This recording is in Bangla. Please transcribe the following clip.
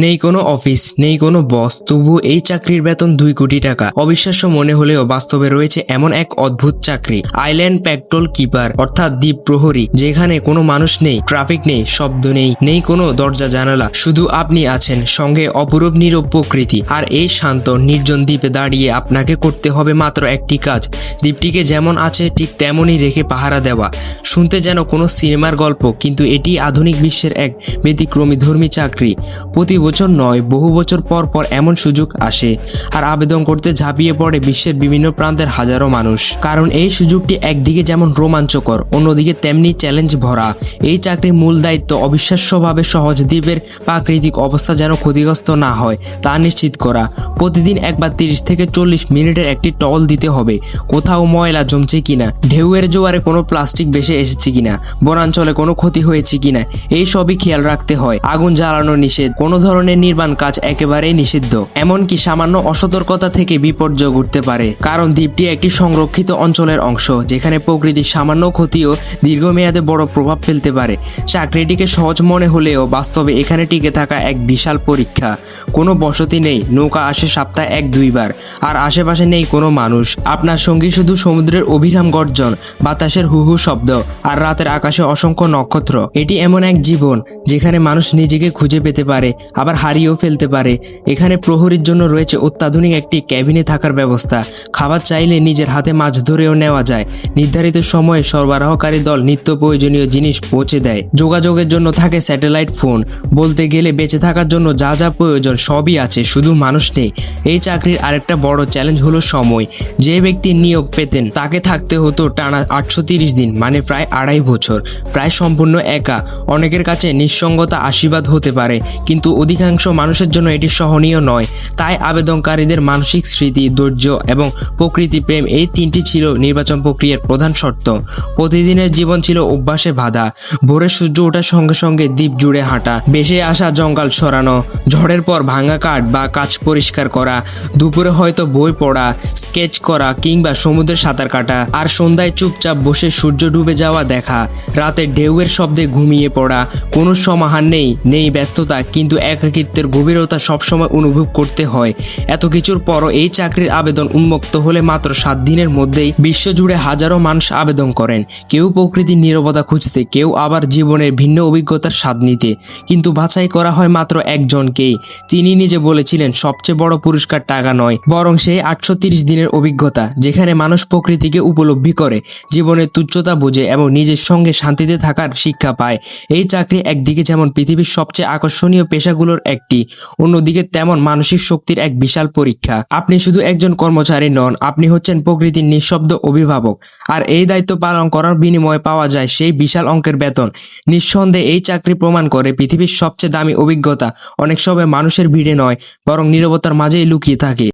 নেই কোনো অফিস, নেই কোনো বস, তবু এই চাকরির বেতন 2 কোটি টাকা। অবিশ্বাস্য মনে হলেও বাস্তবে রয়েছে এমন এক অদ্ভুত চাকরি, আইল্যান্ড পেট্রোল কিপার অর্থাৎ দ্বীপ প্রহরী, যেখানে কোনো মানুষ নেই, ট্রাফিক নেই, শব্দ নেই, নেই কোনো দরজা জানালা, শুধু আপনি আছেন, সঙ্গে অপরূপ নীরব প্রকৃতি। আর এই শান্ত নির্জন দ্বীপে দাঁড়িয়ে আপনাকে করতে হবে মাত্র একটি কাজ, দ্বীপটিকে যেমন আছে ঠিক তেমনই রেখে পাহারা দেওয়া। শুনতে যেন কোনো সিনেমার গল্প, কিন্তু এটি আধুনিক বিশ্বের এক ব্যতিক্রমী ধর্মী চাকরি। প্রতি বছর নয়, বহু বছর পর পর এমন সুযোগ আসে, আর আবেদন করতে ঝাঁপিয়ে পড়ে বিশ্বের বিভিন্ন প্রান্তের হাজারো মানুষ। কারণ এই সুযোগটি একদিকে যেমন রোমাঞ্চকর, অন্যদিকে তেমনি চ্যালেঞ্জ ভরা। এই চাকরির মূল দায়িত্ব অবিশ্বাস্যভাবে সহজ, দ্বীপের প্রাকৃতিক অবস্থা যেন ক্ষতিগ্রস্ত না হয় তা নিশ্চিত করা। প্রতিদিন একবার 30 থেকে 40 মিনিটের একটি টহল দিতে হবে, কোথাও ময়লা জমছে কিনা, ঢেউয়ের জোয়ারে কোনো প্লাস্টিক ভেসে এসেছে কিনা, বনাঞ্চলে কোনো ক্ষতি হয়েছে কিনা, এই সবই খেয়াল রাখতে হয়। আগুন জ্বালানো নিষেধ, কোনো ধরনের নির্মাণ কাজ একেবারেই নিষিদ্ধ। এমনকি সামান্য অসতর্কতা থেকে বিপর্যয় ঘটতে পারে, কারণ দ্বীপটি একটি সংরক্ষিত অঞ্চলের অংশ, যেখানে প্রকৃতির সামান্য ক্ষতিও দীর্ঘমেয়াদে বড় প্রভাব ফেলতে পারে। চাকরিটিকে সহজ মনে হলেও বাস্তবে এখানে টিকে থাকা এক বিশাল পরীক্ষা। কোনো বসতি নেই, নৌকা আসে সপ্তাহে 1-2 বার, আর আশেপাশে নেই কোনো মানুষ। আপনার সঙ্গী শুধু সমুদ্রের অবিরাম গর্জন, বাতাসের হুহু শব্দ, আর রাতের আকাশে অসংখ্য নক্ষত্র। এটি এমন এক জীবন যেখানে মানুষ নিজেকে খুঁজে পেতে পারে, আবার হারিয়েও ফেলতে পারে। এখানে প্রহরীর জন্য রয়েছে অত্যাধুনিক একটি ক্যাবিনে থাকার ব্যবস্থা, খাবার চাইলে নিজের হাতে মাছ ধরেও নেওয়া যায়, নির্ধারিত সময়ে সরবরাহকারী দল নিত্য প্রয়োজনীয় জিনিস পৌঁছে দেয়, যোগাযোগের জন্য থাকে স্যাটেলাইট ফোন, বলতে গেলে বেঁচে থাকার জন্য যা যা প্রয়োজন সবই আছে, শুধু মানুষ নেই। এই চাকরির আরেকটা বড় চ্যালেঞ্জ হলো সময়। যে ব্যক্তি নিয়োগ পেতেন তাকে থাকতে হতো টানা 830 দিন, মানে প্রায় 2.5 বছর, প্রায় সম্পূর্ণ একা। অনেকের কাছে নিঃসঙ্গতা আশীর্বাদ হতে পারে, কিন্তু অধিকাংশ মানুষের জন্য এটি সহনীয় নয়। তাই আবেদনকারীদের মানসিক স্মৃতি, ধৈর্য এবং প্রকৃতি প্রেম, এই তিনটি ছিল নির্বাচন প্রক্রিয়ার প্রধান শর্ত। প্রতিদিনের জীবন ছিল অভ্যাসে বাঁধা, ভোরে সূর্য ওঠার সঙ্গে সঙ্গে দ্বীপ জুড়ে হাঁটা, ভেসে আসা জঙ্গল সরানো, ঝড়ের পর ভাঙা কাঠ বা কাঁচ পরিষ্কার করা, দুপুরে হয়তো বই পড়া, স্কেচ করা কিংবা সমুদ্রে সাঁতার কাটা, আর সন্ধ্যায় চুপচাপ বসে সূর্য ডুবে যাওয়া দেখা, রাতে ঢেউয়ের শব্দে ঘুমিয়ে পড়া। কোনো সমাহার নেই ব্যস্ততা, কিন্তু একাকিত্বের গভীরতা সবসময় অনুভব করতে হয়। এত কিছুর পরও এই চাকরির আবেদন উন্মুক্ত হলে মাত্র 7 দিনের মধ্যেই বিশ্বজুড়ে হাজারো মানুষ আবেদন করেন, কেউ প্রকৃতির নীরবতা খুঁজতে, কেউ আবার জীবনের ভিন্ন অভিজ্ঞতার স্বাদ নিতে। কিন্তু বাছাই করা হয় মাত্র একজনকেই। তিনি নিজে বলেছিলেন, সবচেয়ে বড় পুরস্কার টাকা নয়, বরং সেই 830 দিনের অভিজ্ঞতা, যেখানে মানুষ প্রকৃতিকে উপলব্ধি করে, জীবনের তুচ্ছতা বোঝে এবং নিজের সঙ্গে শান্তিতে থাকার শিক্ষা পায়। এই চাকরি একদিকে যেমন পৃথিবীর সবচেয়ে আকর্ষণীয় পেশাগুলোর একটি, অন্যদিকে তেমন মানসিক শক্তির এক বিশাল পরীক্ষা। আপনি শুধু একজন কর্মচারী নন, আপনি হচ্ছেন প্রকৃতির নিঃশব্দ অভিভাবক, আর এই দায়িত্ব পালন করার বিনিময়ে পাওয়া যায় সেই বিশাল অঙ্কের বেতন। নিঃসন্দেহে এই চাকরি প্রমাণ করে পৃথিবীর সবচেয়ে দামি অভিজ্ঞতা অনেক সময় মানুষের ভিড়ে নয়, বরং নীরবতার মাঝেই লুকিয়ে থাকে।